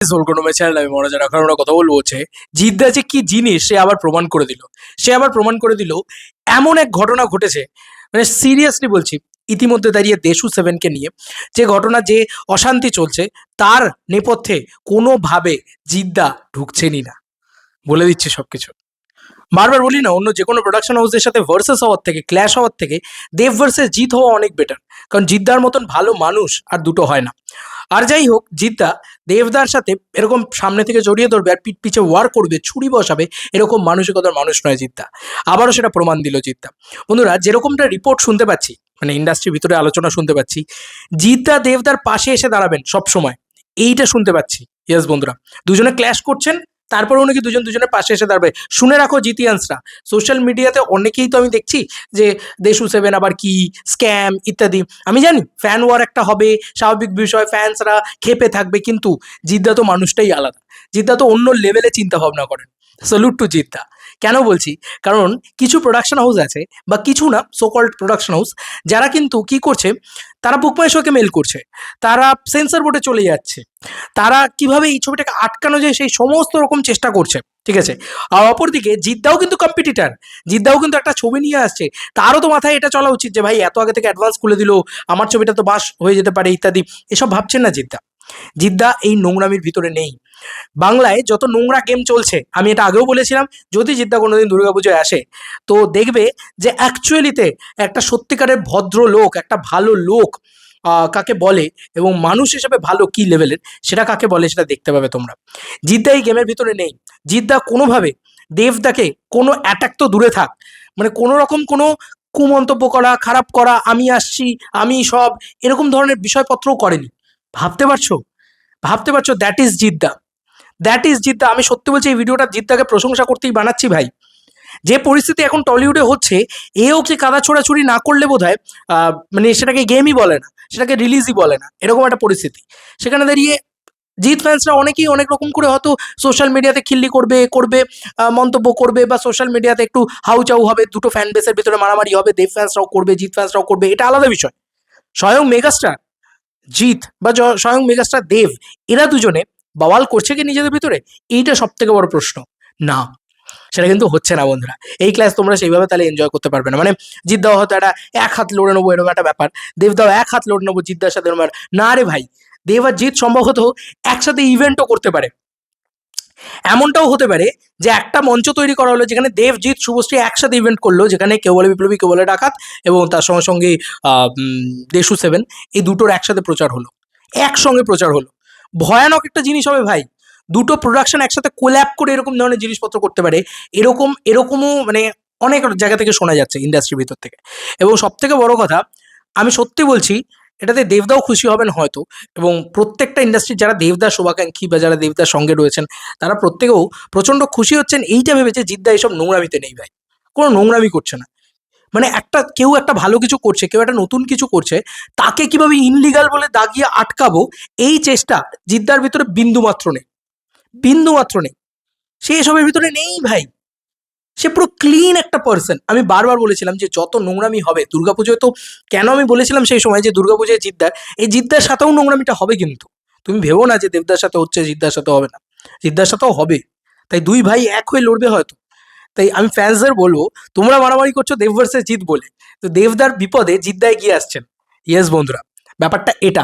কোনো ম্যাচের আমি মনে যায় এখন আমরা কথা বলবো হচ্ছে জিদ্দা যে কি জিনিস সে আবার প্রমাণ করে দিল। এমন এক ঘটনা ঘটেছে, মানে সিরিয়াসলি বলছি, ইতিমধ্যে দাঁড়িয়ে দেশু সেভেনকে নিয়ে যে ঘটনা, যে অশান্তি চলছে, তার নেপথ্যে কোনোভাবে জিদ্দা ঢুকছেনই না। বলে দিচ্ছি সবকিছু। বারবার বলি না, অন্য যে কোনো প্রোডাকশন হাউসের সাথে ভার্সেস হওয়ার থেকে, ক্ল্যাশ হওয়ার থেকে দেব ভার্সেস জিৎ হওয়া অনেক বেটার। কারণ জিদ্দার মতন ভালো মানুষ আর দুটো হয় না। আর যাই হোক, জিদ্দা দেবদার সাথে এরকম সামনে থেকে জড়িয়ে ধরবে আর পিঠ পিছে ওয়ার করবে, ছুরি বসাবে, এরকম মানসিকতার মানুষ নয় জিদ্দা। আবারও সেটা প্রমাণ দিল জিদ্দা। বন্ধুরা, যেরকমটা রিপোর্ট শুনতে পাচ্ছি, মানে ইন্ডাস্ট্রির ভিতরে আলোচনা শুনতে পাচ্ছি, জিদ্দা দেবদার পাশে এসে দাঁড়াবেন সব সময়, এইটা শুনতে পাচ্ছি। ইয়েস বন্ধুরা, দুজনে ক্ল্যাশ করছেন, তারপরেও নাকি দুজনের পাশে এসে দাঁড়াবে। শুনে রাখো জিতিয়ান্সরা, সোশ্যাল মিডিয়াতে অনেকেই তো আমি দেখছি যে দেশু সেভেন আবার কি স্ক্যাম ইত্যাদি। আমি জানি ফ্যান ওয়ার একটা হবে, স্বাভাবিক বিষয়, ফ্যান্সরা খেপে থাকবে, কিন্তু জিদ্দা তো মানুষটাই আলাদা। জিদ্দা তো অন্য লেভেলে চিন্তা ভাবনা করেন। Salute to Jeddah. কেন বলছি? কারণ কিছু প্রোডাকশন হাউস আছে, বা কিছু না, সোকল্ড প্রোডাকশন হাউস, যারা কিন্তু কি করছে, তারা বুকমাই শোকে মেল করছে, তারা সেন্সর বোর্ডে চলে যাচ্ছে, তারা কিভাবে এই ছবিটাকে আটকানো যায় সেই সমস্ত রকম চেষ্টা করছে। ঠিক আছে? আর অপরদিকে জিদ্দাও কিন্তু কম্পিটিটার, জিদ্দাও কিন্তু একটা ছবি নিয়ে আসছে, তারও তো মাথায় এটা চলা উচিত যে ভাই এত আগে থেকে অ্যাডভান্স খুলে দিল, আমার ছবিটা তো বাস হয়ে যেতে পারে ইত্যাদি। এসব ভাবছেন না জিদ্দা। জিদ্দা এই নোংরামির ভিতরে নেই। বাংলায় যত নোংরা গেম চলছে, আমি এটা আগেও বলেছিলাম, যদি জিদ্দা কোনোদিন দুর্গাপুজোয় আসে, তো দেখবে যে অ্যাকচুয়ালিতে একটা সত্যিকারের ভদ্র লোক, একটা ভালো লোক কাকে বলে, এবং মানুষ হিসেবে ভালো কি লেভেলের, সেটা কাকে বলে সেটা দেখতে পাবে তোমরা। জিদ্দা এই গেমের ভিতরে নেই। জিদ্দা কোনোভাবে দেবদাকে কোনো অ্যাটাক তো দূরে থাক, মানে কোনো রকম কোনো কুমন্তব্য করা, খারাপ করা, আমি আসছি, আমি সব, এরকম ধরনের বিষয়পত্রও করেনি। ভাবতে পারছো? ভাবতে পারছো? That is Jeddah. That is Jeddah. আমি সত্যি বলছি, এই ভিডিওটা জিদ্দাকে প্রশংসা করতেই বানাচ্ছি ভাই। যে পরিস্থিতি এখন টলিউডে হচ্ছে, এও কি কাদা ছোড়াছুড়ি না করলে বোধ হয় মানে সেটাকে গেমই বলে না, সেটাকে রিলিজই বলে না, এরকম একটা পরিস্থিতি। সেখানে দাঁড়িয়ে জিৎ ফ্যান্সরা অনেকেই অনেক রকম করে হয়তো সোশ্যাল মিডিয়াতে খিল্লি করবে করবে, মন্তব্য করবে, বা সোশ্যাল মিডিয়াতে একটু হাউচাউ হবে, দুটো ফ্যান বেসের ভিতরে মারামারি হবে, দেব ফ্যান্সরাও করবে, জিৎ ফ্যান্সরাও করবে, এটা আলাদা বিষয়। স্বয়ং মেগাস্টার জিৎ বা স্বয়ং মেগাস্টার দেব, এরা দুজনে বাওয়াল করছে কি নিজেদের ভিতরে? এইটা সব থেকে বড় প্রশ্ন। না, সেটা কিন্তু হচ্ছে না বন্ধুরা। এই ক্লাস তোমরা সেইভাবে তাহলে এনজয় করতে পারবে না। মানে জিদ্দাও হয়তো একটা এক হাত লড়ে নেবো, এরকম একটা ব্যাপার, দেবদাও এক হাত লড়ে নেবো জিদ্দার সাথে, এরকম না রে ভাই। দেব আর জিৎ সম্ভবত একসাথে ইভেন্টও করতে পারে। এমনটাও হতে পারে যে একটা মঞ্চ তৈরি করা হলো, যেখানে দেব, জিৎ, শুভশ্রী একসাথে ইভেন্ট করলো, যেখানে কেউ বলে বিপ্লবী, কেউ বলে ডাকাত, এবং তার সঙ্গে সঙ্গে দেশু সেভেন, এই দুটোর একসাথে প্রচার হলো, একসঙ্গে প্রচার হলো। ভয়ানক একটা জিনিস হবে ভাই। দুটো প্রোডাকশন একসাথে কোল্যাপ করে এরকম ধরনের জিনিসপত্র করতে পারে, এরকমও মানে অনেক জায়গা থেকে শোনা যাচ্ছে ইন্ডাস্ট্রির ভিতর থেকে। এবং সব থেকে বড় কথা, আমি সত্যি বলছি, এটাতে দেবদাও খুশি হবেন হয়তো, এবং প্রত্যেকটা ইন্ডাস্ট্রির যারা দেবদার শুভাকাঙ্ক্ষী বা যারা দেবদার সঙ্গে রয়েছেন, তারা প্রত্যেকেও প্রচন্ড খুশি হচ্ছেন এইটা ভেবেছে জিদ্দা এইসব নোংরামিতে নেই ভাই, কোনো নোংরামি করছে না। মানে কেউ একটা ভালো কিছু করছে, কেউ একটা নতুন কিছু করছে, তাকে কিভাবে ইনলিগাল বলে দাগিয়ে আটকাবো, এই চেষ্টা জিদ্দার ভিতরে বিন্দু মাত্র নেই, বিন্দু মাত্র নেই। সে এসবের ভিতরে নেই ভাই। সে পুরো ক্লিন একটা পার্সন। আমি বারবার বলেছিলাম যে যত নোংরামি হবে দুর্গাপুজোয়, তো কেন আমি বলেছিলাম সেই সময় যে দুর্গাপুজোয় জিদ্দার, এই জিদ্দার সাথেও নোংরামিটা হবে, কিন্তু তুমি ভেবো না যে দেবদার সাথে হচ্ছে জিদ্দার সাথে হবে না, জিদ্দার সাথেও হবে। তাই দুই ভাই এক হয়ে লড়বে হয়তো। তাই আমি ফ্যান্সদের বলবো, তোমরা মারামারি করছো দেব ভার্সেস জিৎ বলে, তো দেবদার বিপদে জিদ্দা এগিয়ে আসছেন। ইয়েস বন্ধুরা, ব্যাপারটা এটা,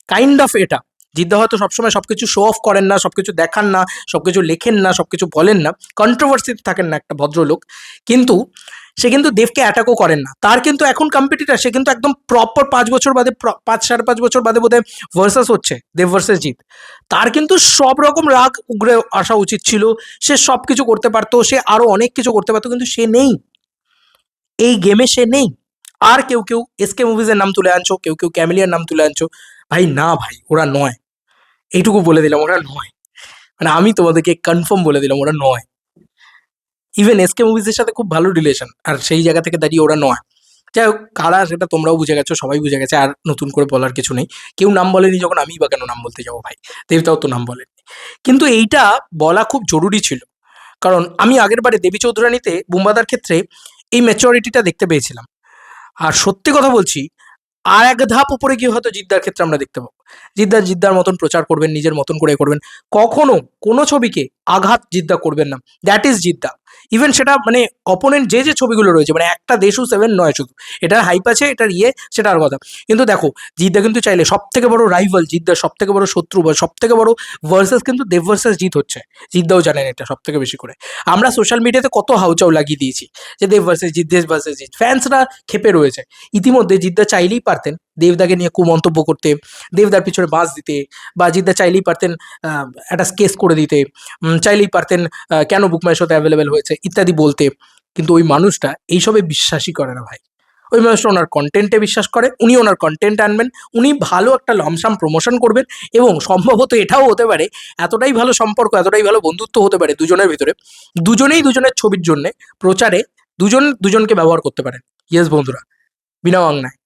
কাইন্ড অফ এটা। জিদ্দা হয়তো সবসময় সবকিছু শো অফ করেন না, সবকিছু দেখান না, সবকিছু লেখেন না, সবকিছু বলেন না, কন্ট্রোভার্সিতে থাকেন না একটা ভদ্রলোক, কিন্তু সে কিন্তু দেবকে অ্যাটাকও করেন না। তার কিন্তু এখন কম্পিটিটার, সে কিন্তু একদম প্রপার 5 বছর বাদে, 5 সাড়ে 5 বছর বাদে বোধহয় ভার্সাস হচ্ছে দেব ভার্সেস জিৎ। তার কিন্তু সব রকম রাগ উগরে আসা উচিত ছিল, সে সব কিছু করতে পারতো, সে আরো অনেক কিছু করতে পারতো, কিন্তু সে নেই, এই গেমে সে নেই। আর কেউ কেউ এসকে মুভিজের নাম তুলে আনছো, কেউ কেউ ক্যামেলিয়ার নাম তুলে আনছো, ভাই না ভাই, ওরা নয়। এইটুকু বলে দিলাম, ওরা নয়। মানে আমি তোমাদেরকে কনফার্ম বলে দিলাম, ওরা নয়। ইভেন এসকে মুভিজের সাথে খুব ভালো রিলেশন, আর সেই জায়গা থেকে দাঁড়িয়ে ওরা নয়। যাই হোক, কারা সেটা তোমরাও বুঝে গেছো, সবাই বুঝে গেছে, আর নতুন করে বলার কিছু নেই। কেউ নাম বলেনি যখন, আমি বা কেন নাম বলতে যাবো ভাই? দেবতাও তো নাম বলেনি। কিন্তু এইটা বলা খুব জরুরি ছিল, কারণ আমি আগের বারে দেবী চৌধুরানীতে বুম্বাদার ক্ষেত্রে এই ম্যাচুরিটিটা দেখতে পেয়েছিলাম। আর সত্যি কথা বলছি, আর এক ধাপ উপরে গিয়ে হয়তো জিদ্দার ক্ষেত্রে আমরা দেখতে পাবো। জিদ্দার মতন প্রচার করবেন, নিজের মতন করে করবেন। কখনো কোনো ছবিকে আঘাত জিদ্দা করবেন না। That is Jeddah. ইভেন সেটা মানে অপোনেন্ট যে ছবিগুলো রয়েছে, মানে একটা দেশু 7 নয় শুধু। এটার হাইপ আছে, এটার সেটার কথা। কিন্তু দেখো, জিদ্দা কিন্তু চাইলে সবথেকে বড় রাইভাল, জিদ্দার সবথেকে বড় শত্রু বা সবথেকে বড় ভার্সেস কিন্তু দেব ভার্সেস জিৎ হচ্ছে। জিদ্দাও জানেন এটা সবথেকে বেশি করে। আমরা সোশ্যাল মিডিয়াতে কত হাউচাউ লাগিয়ে দিয়েছি যে দেব ভার্সেস জিৎ, দেব ভার্সেস জিৎ। ফ্যান্সরা ক্ষেপে রয়েছে। ইতিমধ্যে জিদ্দা চাইলেই পারতেন দেবদাকে নিয়ে কুমন্তব্য করতে, দেবদার পিছনে বাঁশ দিতে, বা জিদ্দা চাইলেই পারতেন একটা কেস করে দিতে, চাইলেই পারতেন কেন বুকমাইয়ের সাথে অ্যাভেলেবেল হয়েছে ইত্যাদি বলতে। কিন্তু ওই মানুষটা এইসবে বিশ্বাসই করে না ভাই। ওই মানুষটা ওনার কন্টেন্টে বিশ্বাস করে, উনি ওনার কন্টেন্ট আনবেন, উনি ভালো একটা লমসাম প্রমোশন করবেন, এবং সম্ভবত এটাও হতে পারে এতটাই ভালো সম্পর্ক, এতটাই ভালো বন্ধুত্ব হতে পারে দুজনের ভিতরে, দুজনেই দুজনের ছবির জন্যে প্রচারে দুজন দুজনকে ব্যবহার করতে পারেন। ইয়েস বন্ধুরা, বিনা বাংলায়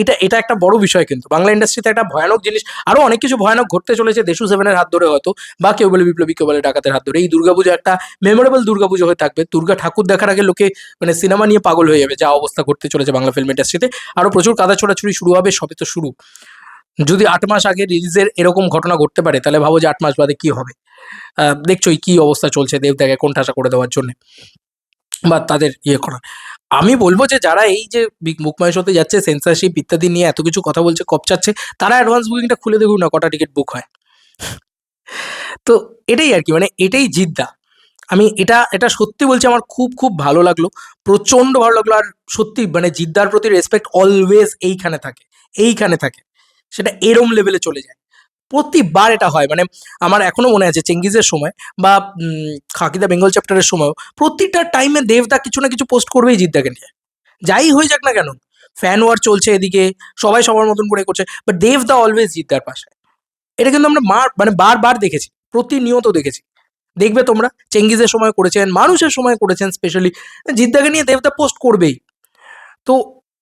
এটা এটা একটা বড় বিষয়, কিন্তু বাংলা ইন্ডাস্ট্রিতে একটা ভয়ানক জিনিস, আরো অনেক কিছু ভয়ানক ঘটতে চলেছে দেশু 7-এর হাত ধরে হয়তো, বা কেউ বলে বিপ্লবী, কেউ বলে ডাকাতের হাত ধরে। এই দুর্গাপুজো একটা মেমোরেবল দুর্গাপুজো হয়ে থাকবে। দুর্গা ঠাকুর দেখার আগে লোকে মানে সিনেমা নিয়ে পাগল হয়ে যাবে, যা অবস্থা ঘটতে চলেছে বাংলা ফিল্ম ইন্ডাস্ট্রিতে। আরো প্রচুর কাদা ছোড়াছুড়ি শুরু হবে, সবে তো শুরু। যদি 8 মাস আগে রিলিজের এরকম ঘটনা ঘটতে পারে, তাহলে ভাবো যে 8 মাস বাদে কি হবে। দেখছোই কি অবস্থা চলছে দেবদাকে কোণঠাসা করে দেওয়ার জন্য, বা তাদের করা। আমি বলবো যে যারা এই যে বুকমাই শোতে যাচ্ছে, সেন্সরশিপ ইত্যাদি নিয়ে এত কিছু কথা বলছে, কপচাচ্ছে, তারা অ্যাডভান্স বুকিংটা খুলে দেখুন না কটা টিকিট বুক হয়। তো এটাই আর কি, মানে এটাই জিদ্দা। আমি এটা এটা সত্যি বলছি, আমার খুব খুব ভালো লাগলো, প্রচন্ড ভালো লাগলো। আর সত্যি মানে জিদ্দার প্রতি রেসপেক্ট অলওয়েজ এইখানে থাকে, এইখানে থাকে, সেটা এরম লেভেলে চলে যায়। প্রতিবার এটা হয়, মানে আমার এখনো মনে আছে চেঙ্গিজের সময়, বা খাকিদা বেঙ্গল চ্যাপ্টারের সময়ও, প্রতিটা টাইমে দেবদা কিছু না কিছু পোস্ট করবেই জিদ্দাকে নিয়ে, যাই হয়ে যাক না কেন। ফ্যান ওয়ার চলছে এদিকে, সবাই সবার মতন করে করছে, বাট দেবদা অলওয়েজ জিদ্দার পাশে। এটা কিন্তু আমরা মানে বারবার দেখেছি, প্রতিনিয়ত দেখেছি। দেখবে তোমরা, চেঙ্গিজের সময় করেছেন, মানুষের সময় করেছেন, স্পেশালি জিদ্দাকে নিয়ে দেবদা পোস্ট করবেই। তো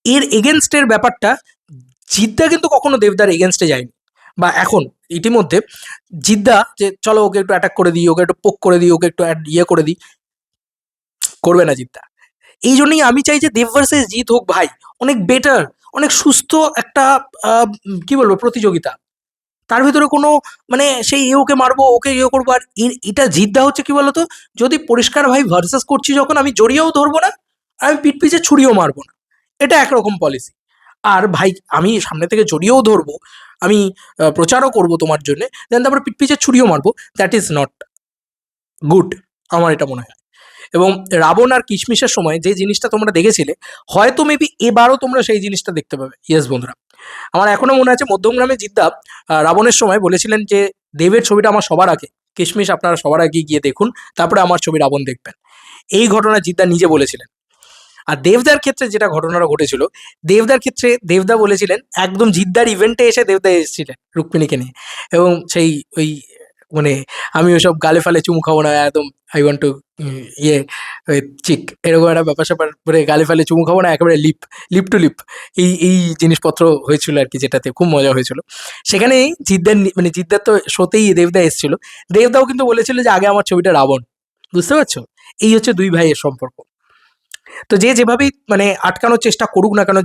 এর এগেনস্টের ব্যাপারটা, জিদ্দা কিন্তু কখনো দেবদার এগেনস্টে যায়নি। বা এখন ইতিমধ্যে জিদ্দা যে চলো ওকে একটু অ্যাটাক করে দিই, ওকে একটু পোক করে দিই, ওকে একটু করে দিই, করবে না জিদ্দা। এই জন্যই আমি চাই যে দেব ভার্সেস জিৎ হোক ভাই, অনেক বেটার, অনেক সুস্থ একটা কি বলবো প্রতিযোগিতা। তার ভিতরে কোনো মানে সেই ওকে মারবো, ওকে করবো। আর এটা জিদ্দা হচ্ছে কি বলতো, যদি পরিষ্কার ভাই ভার্সেস করছি যখন, আমি জড়িয়েও ধরবো না, আমি পিঠ পিছে ছুরিও মারবো না, এটা একরকম পলিসি। আর ভাই আমি সামনে থেকে জড়িয়েও ধরবো, আমি প্রচারও করবো তোমার জন্য, দেন তারপরে পিঠ পিছে ছুরিও মারবো, দ্যাট ইজ নট গুড, আমার এটা মনে হয়। এবং রাবণ আর কিশমিশের সময় যে জিনিসটা তোমরা দেখেছিলে, হয়তো মেবি এবারও তোমরা সেই জিনিসটা দেখতে পাবে। ইয়েস বন্ধুরা, আমার এখনো মনে আছে মধ্যমগ্রামে জিদ্দা রাবণের সময় বলেছিলেন যে দেবের ছবিটা আমার সবার আগে, কিশমিশ আপনারা সবার আগে গিয়ে দেখুন, তারপরে আমার ছবি রাবণ দেখবেন। এই ঘটনা জিদ্দা নিজে বলেছিলেন। আর দেবদার ক্ষেত্রে যেটা ঘটনাটা ঘটেছিল, দেবদার ক্ষেত্রে দেবদা বলেছিলেন, একদম জিদ্দার ইভেন্টে এসে দেবদা এসেছিলেন রুক্মিণীকে নিয়ে, এবং সেই ওই মানে আমি ওইসব গালে ফালে চুমু খাবো না একদম, আই ওয়ান্ট টু ইয়ে চিক, এরকম একটা ব্যাপার স্যাপার করে গালে ফালে চুমু খাবো না, একেবারে লিপ লিপ টু লিপ, এই জিনিসপত্র হয়েছিল আর কি, যেটাতে খুব মজা হয়েছিল। সেখানে জিদ্দার মানে জিদ্দার তো শোতেই দেবদা এসেছিল, দেবদাও কিন্তু বলেছিল যে আগে আমার ছবিটা রাবণ। বুঝতে পারছো, এই হচ্ছে দুই ভাইয়ের সম্পর্ক। তো যে যেভাবেই মানে আটকানোর চেষ্টা করুক না কেন,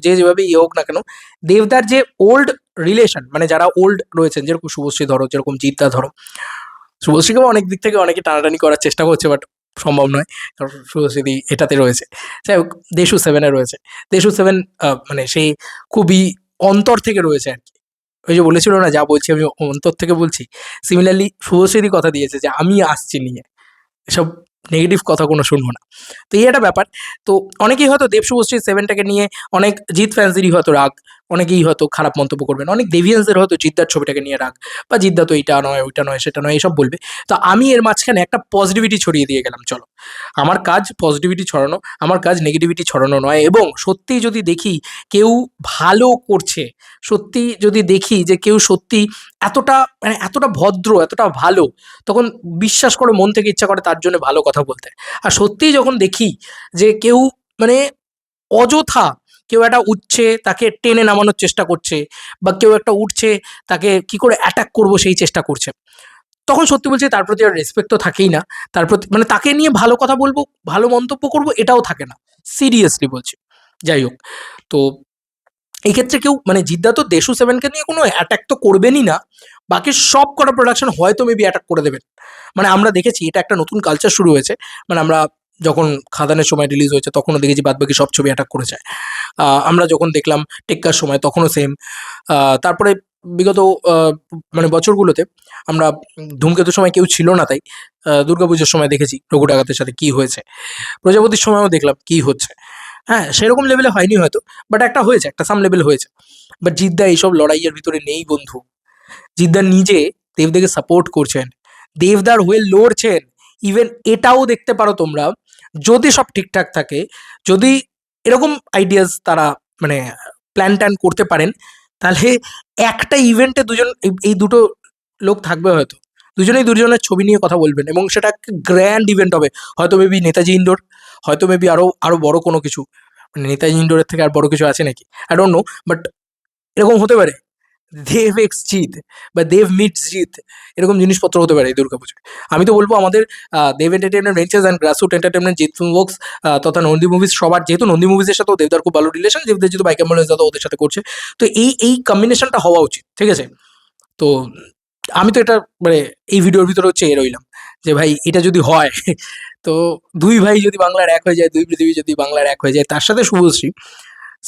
যে যেভাবে ইয়ে হোক না কেন, দেবদার যে ওল্ড রিলেশন, মানে যারা ওল্ড রয়েছেন, যেরকম শুভশ্রী ধরো, যেরকম জিদ্দা ধরো, শুভশ্রীকেও অনেক দিক থেকে অনেকে টানাটানি করার চেষ্টা করছে, বাট সম্ভব নয়, কারণ শুভশ্রী এটাতে রয়েছে। যাই হোক, দেশু 7-এ রয়েছে। দেশু 7 মানে সেই খুবই অন্তর থেকে রয়েছে আর কি। ওই যে বলেছিল না, যা বলছি আমি অন্তর থেকে বলছি, সিমিলারলি শুভশ্রী কথা দিয়েছে যে আমি আসছি নিয়ে, এসব নেগেটিভ কথা কোনো শুনবো না। তো এই একটা ব্যাপার। তো অনেকেই হয়তো দেব শুভশ্রী 7টাকে নিয়ে, অনেক জিৎ ফ্যান্সদেরই হয়তো রাগ, অনেকেই হয়তো খারাপ মন্তব্য করবেন, অনেক দেভিয়ান্সদের হয়তো জিদ্দার ছবিটাকে নিয়ে রাগ, বা জিদ্দা তো এইটা নয়, ওইটা নয়, সেটা নয়, এসব বলবে। তো আমি এর মাঝখানে একটা পজিটিভিটি ছড়িয়ে দিয়ে গেলাম, চলো। আমার কাজ পজিটিভিটি ছড়ানো, আমার কাজ নেগেটিভিটি ছড়ানো নয়। এবং সত্যিই যদি দেখি কেউ ভালো করছে, সত্যি যদি দেখি যে কেউ সত্যি এতটা মানে এতটা ভদ্র, এতটা ভালো, তখন বিশ্বাস করে মন থেকে ইচ্ছা করে তার জন্য ভালো কথা বলতে। আর সত্যিই যখন দেখি যে কেউ মানে অযথা কেউ একটা উঠছে, তাকে টেনে নামানোর চেষ্টা করছে, বা কেউ একটা উঠছে, তাকে কি করে অ্যাটাক করবো সেই চেষ্টা করছে, তখন সত্যি বলছি তার প্রতি আর রেসপেক্ট তো থাকেই না। তার প্রতি মানে তাকে নিয়ে ভালো কথা বলবো, ভালো মন্তব্য করবো, এটাও থাকে না, সিরিয়াসলি বলছি। যাই হোক, তো এই ক্ষেত্রে কেউ মানে জিদ্দা তো দেশু সেভেনকে নিয়ে কোনো অ্যাটাক তো করবেনই না, বাকি সব কটা প্রোডাকশন হয়তো মেবি অ্যাটাক করে দেবেন। মানে আমরা দেখেছি এটা একটা নতুন কালচার শুরু হয়েছে, মানে আমরা যখন খাদানের সময় রিলিজ হয়েছে তখনও দেখেছি বাদবাকি সব ছবি অ্যাটাক করেছে। আমরা যখন দেখলাম টেক্কার সময় তখনও সেম। তারপরে বিগত মানে বছরগুলোতে আমরা ধূমকেতুর সময় কেউ ছিল না তাই দুর্গাপুজোর সময় দেখেছি রঘু ডাকাতের সাথে কি হয়েছে, প্রজাপতির সময়ও দেখলাম কি হচ্ছে। হ্যাঁ, সেরকম লেভেলে হয়নি হয়তো, বাট একটা হয়েছে, একটা সাম লেভেল হয়েছে। বাট জিদ্দা এইসব লড়াইয়ের ভিতরে নেই বন্ধু। জিদ্দা নিজে দেবদাকে সাপোর্ট করছেন, দেবদার হয়ে লড়ছেন। ইভেন এটাও দেখতে পারো তোমরা, যদি সব ঠিকঠাক থাকে, যদি এরকম আইডিয়াস তারা মানে প্ল্যান ট্যান করতে পারেন, তাহলে একটা ইভেন্টে দুজন এই দুটো লোক থাকবে হয়তো, দুজনেই দুজনের ছবি নিয়ে কথা বলবেন এবং সেটা একটা গ্র্যান্ড ইভেন্ট হবে। হয়তো মেবি নেতাজি ইন্ডোর, হয়তো মেবি আরো আরো বড় কোনো কিছু। মানে নেতাজি ইন্ডোরের থেকে আর বড় কিছু আছে নাকি, আই ডোন্ট নো, বাট এরকম হতে পারে। দেব এক্স জিৎ বা দেব মিটস জিৎ, এরকম জিনিসপত্র হতে পারে এই দুর্গাপুজোয়। আমি তো বলবো আমাদের Dev entertainment ventures and grassroot entertainment, Jeet film works তথা নন্দী মুভিজ, সবার যেহেতু নন্দী মুভিজের সাথেও দেবদার খুব ভালো রিলেশন, দেবদার যেহেতু বাইক অ্যাম্বুলেন্স দাদা ওদের সাথে করছে, তো এই কম্বিনেশনটা হওয়া উচিত, ঠিক আছে? তো আমি তো এটা মানে এই ভিডিওর ভিতরেও চেয়ে রইলাম যে ভাই এটা যদি হয় তো দুই ভাই যদি বাংলার এক হয়ে যায়, দুই পৃথিবী যদি বাংলার এক হয়ে যায়, তার সাথে শুভশ্রী,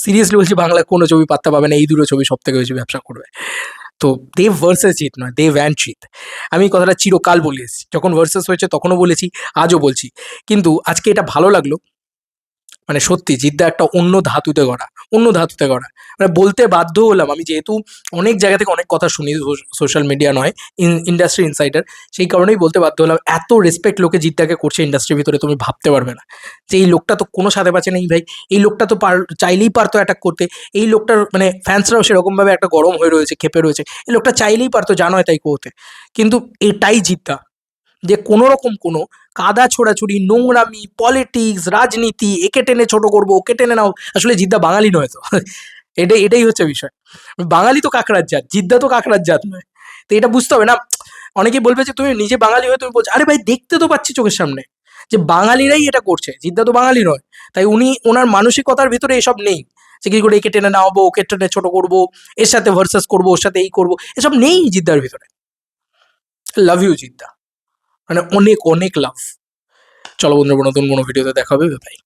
সিরিয়াসলি বলছি বাংলার কোনো ছবি পাত্তা পাবে না, এই দুটো ছবি সব থেকে বেশি ব্যবসা করবে। তো দেব ভার্সেস জিৎ নয়, দেব অ্যান্ড জিৎ। আমি এই কথাটা চিরকাল বলে এসেছি, যখন ভার্সেস হয়েছে তখনও বলেছি, আজও বলছি। কিন্তু আজকে এটা ভালো লাগলো, মানে সত্যি জিদ্দা একটা অন্য ধাতুতে গড়া, অন্য ধাতুতে গড়া। মানে বলতে বাধ্য হলাম, আমি যেহেতু অনেক জায়গা থেকে অনেক কথা শুনি, সোশ্যাল মিডিয়া নয়, ইন্ডাস্ট্রি ইনসাইডার, সেই কারণেই বলতে বাধ্য হলাম। এত রেসপেক্ট লোকে জিদ্দাকে করছে ইন্ডাস্ট্রির ভিতরে, তুমি ভাবতে পারবে না যে এই লোকটা তো কোনো সাথে পাচ্ছে নেই ভাই। এই লোকটা তো চাইলেই পারতো অ্যাটাক করতে। এই লোকটার মানে ফ্যান্সরাও সেরকমভাবে একটা গরম হয়ে রয়েছে, ক্ষেপে রয়েছে। এই লোকটা চাইলেই পারতো যা নয় তাই করতে। কিন্তু এটাই জিদ্দা, যে কোনো রকম কোনো কাদা ছোড়াছুড়ি, নোংরামি, পলিটিক্স, রাজনীতি, একে টেনে ছোট করবো, ওকে টেনে নাও। আসলে জিদ্দা বাঙালি নয় তো এটাই হচ্ছে বিষয়। বাঙালি তো কাকড়ার জাত, জিদ্দা তো কাকড়ার জাত নয়। তো এটা বুঝতে হবে না। অনেকেই বলবে যে তুমি নিজে বাঙালি হয়ে তুমি বলছো, আরে ভাই দেখতে তো পাচ্ছি চোখের সামনে যে বাঙালিরাই এটা করছে, জিদ্দা তো বাঙালি নয়। তাই ওনার মানসিকতার ভিতরে এসব নেই যে কি করে একে টেনে নামাবো, ওকে টেনে ছোট করবো, এর সাথে ভার্সাস করবো, ওর সাথে এই করবো, এসব নেই জিদ্দার ভিতরে। লাভ ইউ জিদ্দা, মানে অনেক অনেক লাভ। চলো বন্ধুরা, নতুন কোনো ভিডিওতে দেখা হবে, বাই।